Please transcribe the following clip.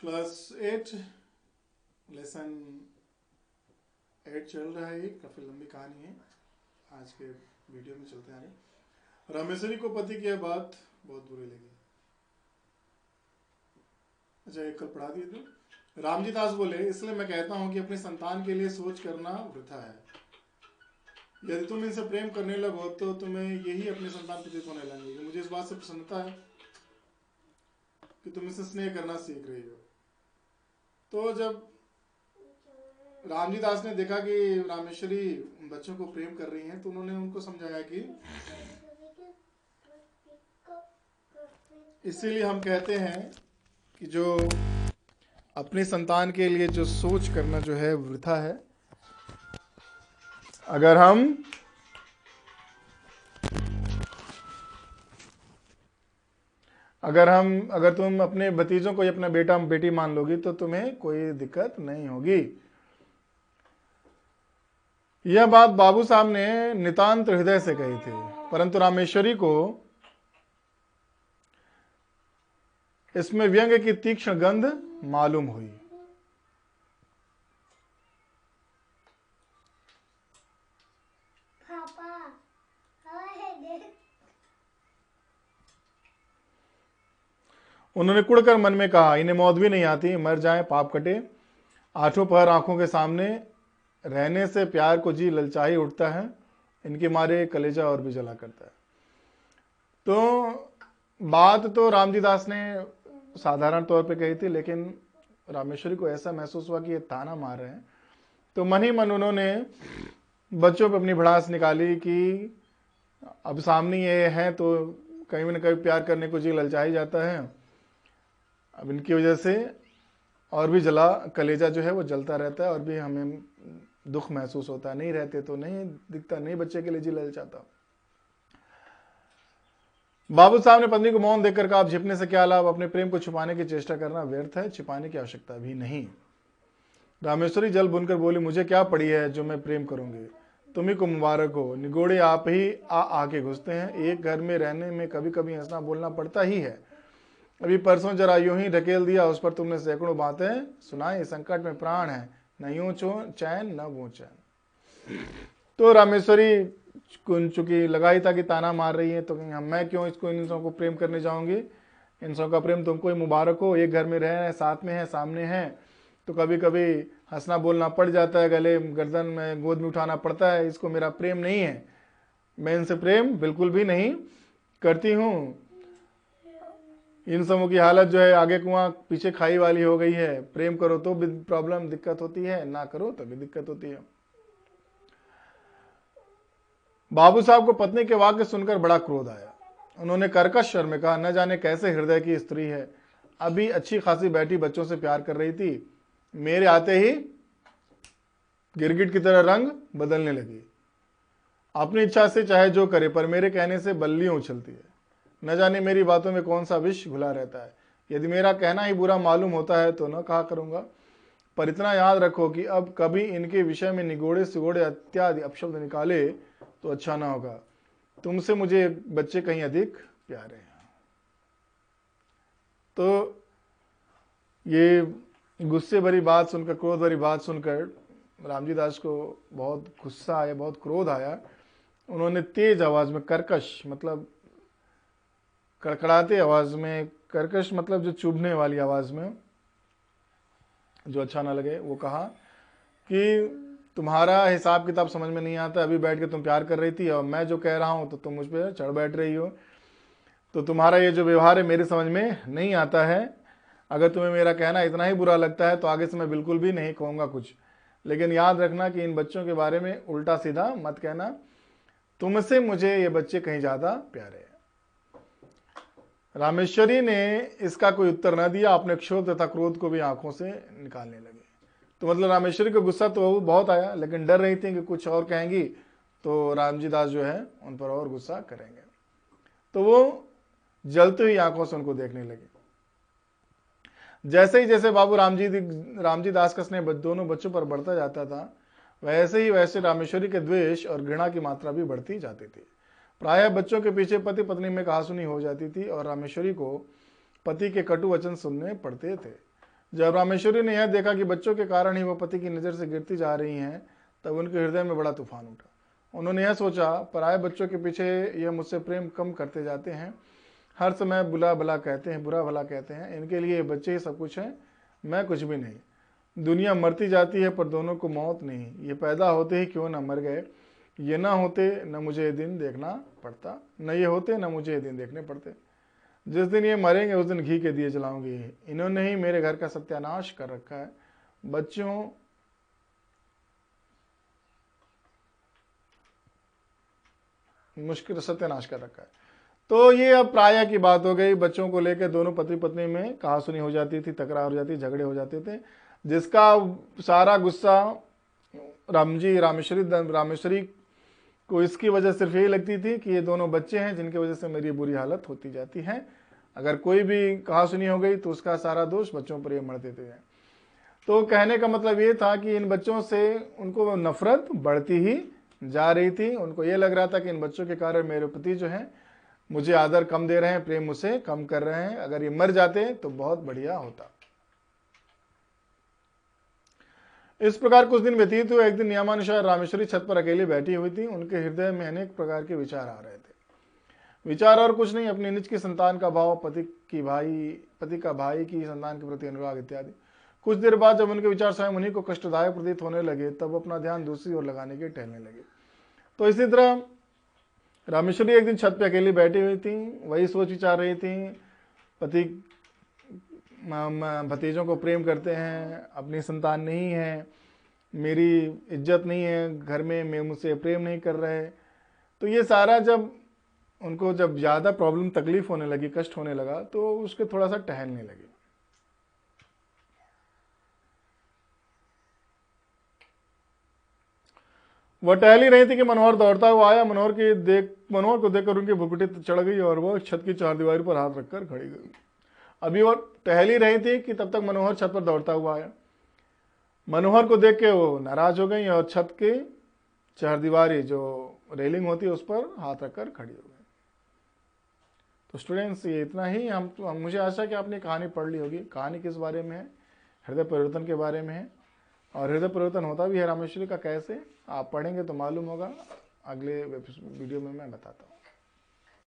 Class 8 lesson 8 चल रहा है। ये काफ़ी लंबी कहानी है। आज के वीडियो में चलते हैं आगे। रामेश्वरी को पति की यह बात बहुत बुरी लगी। अच्छा, एक कल पढ़ा दिए थे। रामजी दास बोले, इसलिए मैं कहता हूं कि अपनी संतान के लिए सोच करना वृथा है। यदि तुम इनसे प्रेम करने लगो तो तुम्हें यही अपनी संतान प्रतीत होने लगेगी। मुझे इस बात से प्रसन्नता है कि तुम इनसे स्नेह करना सीख रही हो। तो जब रामजी दास ने देखा कि रामेश्वरी बच्चों को प्रेम कर रही हैं, तो उन्होंने उनको समझाया कि इसीलिए हम कहते हैं कि जो अपनी संतान के लिए जो सोच करना जो है वृथा है। अगर तुम अपने भतीजों को अपना बेटा बेटी मान लोगी तो तुम्हें कोई दिक्कत नहीं होगी। यह बात बाबू साहब ने नितांत हृदय से कही थी, परंतु रामेश्वरी को इसमें व्यंग्य की तीक्ष्ण गंध मालूम हुई। उन्होंने कुड़कर मन में कहा, इन्हें मौत भी नहीं आती, मर जाएं पाप कटे। आठों पहर आंखों के सामने रहने से प्यार को जी ललचा ही उठता है। इनके मारे कलेजा और भी जला करता है। तो बात तो रामजी दास ने साधारण तौर पे कही थी, लेकिन रामेश्वरी को ऐसा महसूस हुआ कि ये ताना मार रहे हैं। तो मन ही मन उन्होंने बच्चों पर अपनी भड़ास निकाली कि अब सामने ये है तो कहीं न कहीं प्यार करने को जी ललचा ही जाता है। अब इनकी वजह से और भी कलेजा जो है वो जलता रहता है और भी हमें दुख महसूस होता है। नहीं रहते तो नहीं दिखता, नहीं बच्चे के लिए जी ललचाता। बाबू साहब ने पत्नी को मौन देखकर कहा, अब छिपने से क्या लाभ, अपने प्रेम को छुपाने की चेष्टा करना व्यर्थ है, छिपाने की आवश्यकता भी नहीं। रामेश्वरी जल बुनकर बोली, मुझे क्या पड़ी है जो मैं प्रेम करूंगी, तुम्ही को मुबारक हो। निगोड़े आप ही आके घुसते हैं। एक घर में रहने में कभी कभी हंसना बोलना पड़ता ही है। अभी परसों जरा यूं ही ढकेल दिया, उस पर तुमने सैकड़ों बातें सुनाई। संकट में प्राण है, न यूं चैन न वो चैन। तो रामेश्वरी चूंकि लगाई था कि ताना मार रही है, तो मैं क्यों इन सब को प्रेम करने जाऊंगी। इन सब का प्रेम तुमको ही मुबारक हो। एक घर में रह रहे, साथ में है, सामने है, तो कभी कभी हंसना बोलना पड़ जाता है, गले गर्दन में गोद में उठाना पड़ता है। इसको मेरा प्रेम नहीं है, मैं इनसे प्रेम बिल्कुल भी नहीं करती हूँ। इन सबों की हालत जो है आगे कुआं पीछे खाई वाली हो गई है। प्रेम करो तो भी प्रॉब्लम दिक्कत होती है, ना करो तो भी दिक्कत होती है। बाबू साहब को पत्नी के वाक्य सुनकर बड़ा क्रोध आया। उन्होंने कर्कश स्वर में कहा, न जाने कैसे हृदय की स्त्री है, अभी अच्छी खासी बैठी बच्चों से प्यार कर रही थी, मेरे आते ही गिरगिट की तरह रंग बदलने लगी। अपनी इच्छा से चाहे जो करे, पर मेरे कहने से बल्लियां उछलती है। न जाने मेरी बातों में कौन सा विष घुला रहता है। यदि मेरा कहना ही बुरा मालूम होता है तो न कहा करूंगा, पर इतना याद रखो कि अब कभी इनके विषय में निगोड़े सिगोड़े इत्यादि अपशब्द निकाले तो अच्छा ना होगा। तुमसे मुझे बच्चे कहीं अधिक प्यारे हैं। तो ये गुस्से भरी बात सुनकर, क्रोध भरी बात सुनकर रामजी दास को बहुत गुस्सा आया, बहुत क्रोध आया। उन्होंने तेज आवाज में, कर्कश मतलब कड़कड़ाते आवाज में, कर्कश मतलब जो चुभने वाली आवाज में, जो अच्छा ना लगे, वो कहा कि तुम्हारा हिसाब किताब समझ में नहीं आता। अभी बैठ के तुम प्यार कर रही थी और मैं जो कह रहा हूं तो तुम मुझ पर चढ़ बैठ रही हो। तो तुम्हारा ये जो व्यवहार है मेरे समझ में नहीं आता है। अगर तुम्हें मेरा कहना इतना ही बुरा लगता है तो आगे से मैं बिल्कुल भी नहीं कहूंगा कुछ। लेकिन याद रखना कि इन बच्चों के बारे में उल्टा सीधा मत कहना। तुमसे मुझे ये बच्चे कहीं ज्यादा प्यारे हैं। रामेश्वरी ने इसका कोई उत्तर न दिया, अपने क्षोभ तथा क्रोध को भी आंखों से निकालने लगे। तो मतलब रामेश्वरी को गुस्सा तो बहुत आया, लेकिन डर रही थी कि कुछ और कहेंगी तो रामजी दास जो है उन पर और गुस्सा करेंगे। तो वो जलती हुई आंखों से उनको देखने लगे। जैसे ही जैसे बाबू रामजी दास का स्नेह दोनों बच्चों पर बढ़ता जाता था, वैसे ही वैसे रामेश्वरी के द्वेष और घृणा की मात्रा भी बढ़ती जाती थी। प्रायः बच्चों के पीछे पति पत्नी में कहासुनी हो जाती थी और रामेश्वरी को पति के कटु वचन सुनने पड़ते थे। जब रामेश्वरी ने यह देखा कि बच्चों के कारण ही वो पति की नज़र से गिरती जा रही हैं, तब उनके हृदय में बड़ा तूफान उठा। उन्होंने यह सोचा, पराये बच्चों के पीछे यह मुझसे प्रेम कम करते जाते हैं, हर समय बुरा भला कहते हैं, इनके लिए बच्चे ही सब कुछ हैं, मैं कुछ भी नहीं। दुनिया मरती जाती है पर दोनों को मौत नहीं। ये पैदा होते ही क्यों ना मर गए, ये ना होते न मुझे ये दिन देखना पड़ता, न ये होते न मुझे ये दिन देखने पड़ते। जिस दिन ये मरेंगे उस दिन घी के दिए जलाऊंगी। इन्होंने ही मेरे घर का सत्यानाश कर रखा है। बच्चों मुश्किल सत्यानाश कर रखा है। तो ये अब प्राय की बात हो गई। बच्चों को लेकर दोनों पति पत्नी में कहासुनी हो जाती थी, तकरार हो जाती, झगड़े हो जाते थे, जिसका सारा गुस्सा रामेश्वरी को इसकी वजह सिर्फ यही लगती थी कि ये दोनों बच्चे हैं जिनकी वजह से मेरी बुरी हालत होती जाती है। अगर कोई भी कहासुनी हो गई तो उसका सारा दोष बच्चों पर ये मर देते हैं। तो कहने का मतलब ये था कि इन बच्चों से उनको नफरत बढ़ती ही जा रही थी। उनको ये लग रहा था कि इन बच्चों के कारण मेरे पति जो हैं मुझे आदर कम दे रहे हैं, प्रेम मुझसे कम कर रहे हैं। अगर ये मर जाते तो बहुत बढ़िया होता। इस प्रकार कुछ दिन व्यतीत हुए। एक दिन नियमानुसार रामेश्वरी छत पर अकेली बैठी हुई थी। उनके हृदय में अनेक प्रकार के विचार आ रहे थे। विचार और कुछ नहीं, अपनी निज की संतान का भाव, पति का भाई की संतान के प्रति अनुराग इत्यादि। कुछ देर बाद जब उनके विचार स्वयं उन्हीं को कष्टदायक प्रतीत होने लगे, तब अपना ध्यान दूसरी ओर लगाने के टहलने लगे। तो इसी तरह रामेश्वरी एक दिन छत पे अकेली बैठी हुई थी, वही सोच विचार रही थी। पति भतीजों को प्रेम करते हैं, अपनी संतान नहीं है, मेरी इज्जत नहीं है घर में, मैं मुझसे प्रेम नहीं कर रहे। तो ये सारा जब उनको जब ज़्यादा प्रॉब्लम तकलीफ होने लगी, कष्ट होने लगा, तो उसके थोड़ा सा टहलने लगे। वह टहल ही रही थी कि मनोहर दौड़ता हुआ आया। मनोहर को देखकर उनकी भुरकुटी चढ़ गई और वह छत की चारदीवारी पर हाथ रखकर खड़ी गई। अभी वो टहल ही रही थी कि तब तक मनोहर छत पर दौड़ता हुआ आया। मनोहर को देख के वो नाराज हो गई और छत की चारदीवारी जो रेलिंग होती है उस पर हाथ रखकर खड़ी हो गई। तो स्टूडेंट्स, ये इतना ही। मुझे आशा है कि आपने कहानी पढ़ ली होगी। कहानी किस बारे में है? हृदय परिवर्तन के बारे में है। और हृदय परिवर्तन होता भी है रामेश्वरी का कैसे, आप पढ़ेंगे तो मालूम होगा। अगले वीडियो में मैं बताता हूँ।